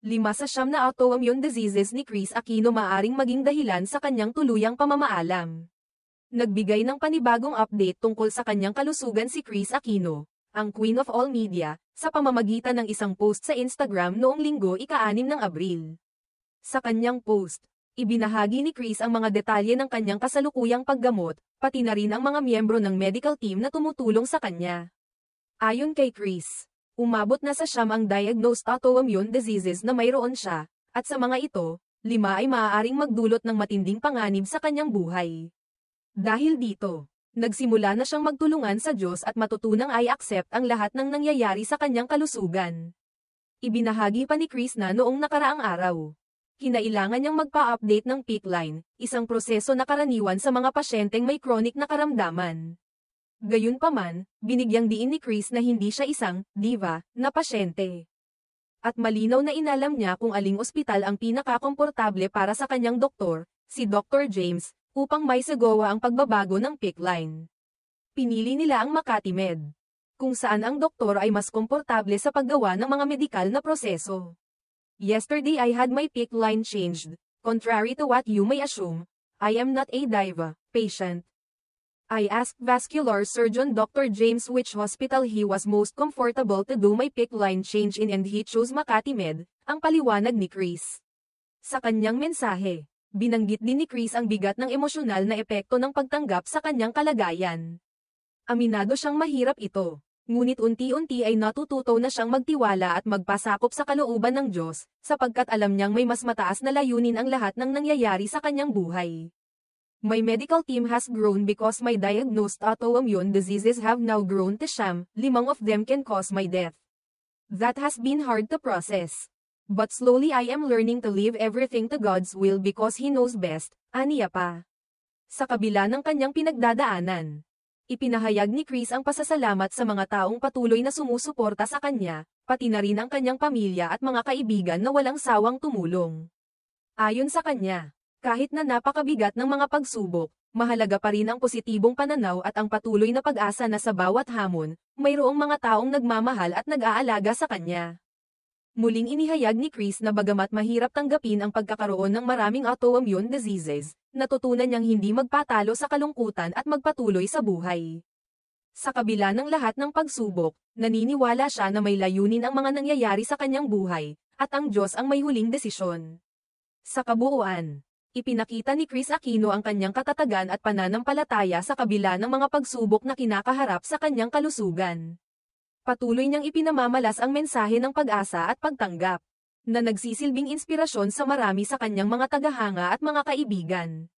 5 sa 9 na autoimmune diseases ni Chris Aquino maaring maging dahilan sa kanyang tuluyang pamamaalam. Nagbigay ng panibagong update tungkol sa kanyang kalusugan si Chris Aquino, ang Queen of All Media, sa pamamagitan ng isang post sa Instagram noong Linggo ika-6 ng Abril. Sa kanyang post, ibinahagi ni Chris ang mga detalye ng kanyang kasalukuyang paggamot, pati na rin ang mga miyembro ng medical team na tumutulong sa kanya. Ayon kay Chris, umabot na sa 9 ang diagnosed autoimmune diseases na mayroon siya, at sa mga ito, 5 ay maaaring magdulot ng matinding panganib sa kanyang buhay. Dahil dito, nagsimula na siyang magtulungan sa Diyos at matutunang i-accept ang lahat ng nangyayari sa kanyang kalusugan. Ibinahagi pa ni Chris na noong nakaraang araw, kinailangan niyang magpa-update ng PICC line, isang proseso na karaniwan sa mga pasyenteng may chronic na karamdaman. Gayunpaman, binigyang diin ni Chris na hindi siya isang diva na pasyente. At malinaw na inalam niya kung aling ospital ang pinakakomportable para sa kanyang doktor, si Dr. James, upang maisagawa ang pagbabago ng PICC line. Pinili nila ang Makati Med, kung saan ang doktor ay mas komportable sa paggawa ng mga medikal na proseso. Yesterday I had my PICC line changed. Contrary to what you may assume, I am not a diva patient. I asked vascular surgeon Dr. James which hospital he was most comfortable to do my PICC line change in and he chose Makati Med, ang paliwanag ni Chris. Sa kanyang mensahe, binanggit din ni Chris ang bigat ng emosyonal na epekto ng pagtanggap sa kanyang kalagayan. Aminado siyang mahirap ito, ngunit unti-unti ay natututo na siyang magtiwala at magpasakop sa kalooban ng Diyos, sapagkat alam niyang may mas mataas na layunin ang lahat ng nangyayari sa kanyang buhay. My medical team has grown because my diagnosed autoimmune diseases have now grown to 5 of them can cause my death. That has been hard to process. But slowly I am learning to leave everything to God's will because He knows best, aniya pa. Sa kabila ng kanyang pinagdadaanan, ipinahayag ni Chris ang pasasalamat sa mga taong patuloy na sumusuporta sa kanya, pati na rin ang kanyang pamilya at mga kaibigan na walang sawang tumulong. Ayon sa kanya, kahit na napakabigat ng mga pagsubok, mahalaga pa rin ang positibong pananaw at ang patuloy na pag-asa na sa bawat hamon, mayroong mga taong nagmamahal at nag-aalaga sa kanya. Muling inihayag ni Chris na bagamat mahirap tanggapin ang pagkakaroon ng maraming autoimmune diseases, natutunan niyang hindi magpatalo sa kalungkutan at magpatuloy sa buhay. Sa kabila ng lahat ng pagsubok, naniniwala siya na may layunin ang mga nangyayari sa kanyang buhay, at ang Diyos ang may huling desisyon. Sa kabuuan, ipinakita ni Chris Aquino ang kanyang katatagan at pananampalataya sa kabila ng mga pagsubok na kinakaharap sa kanyang kalusugan. Patuloy niyang ipinamamalas ang mensahe ng pag-asa at pagtanggap, na nagsisilbing inspirasyon sa marami sa kanyang mga tagahanga at mga kaibigan.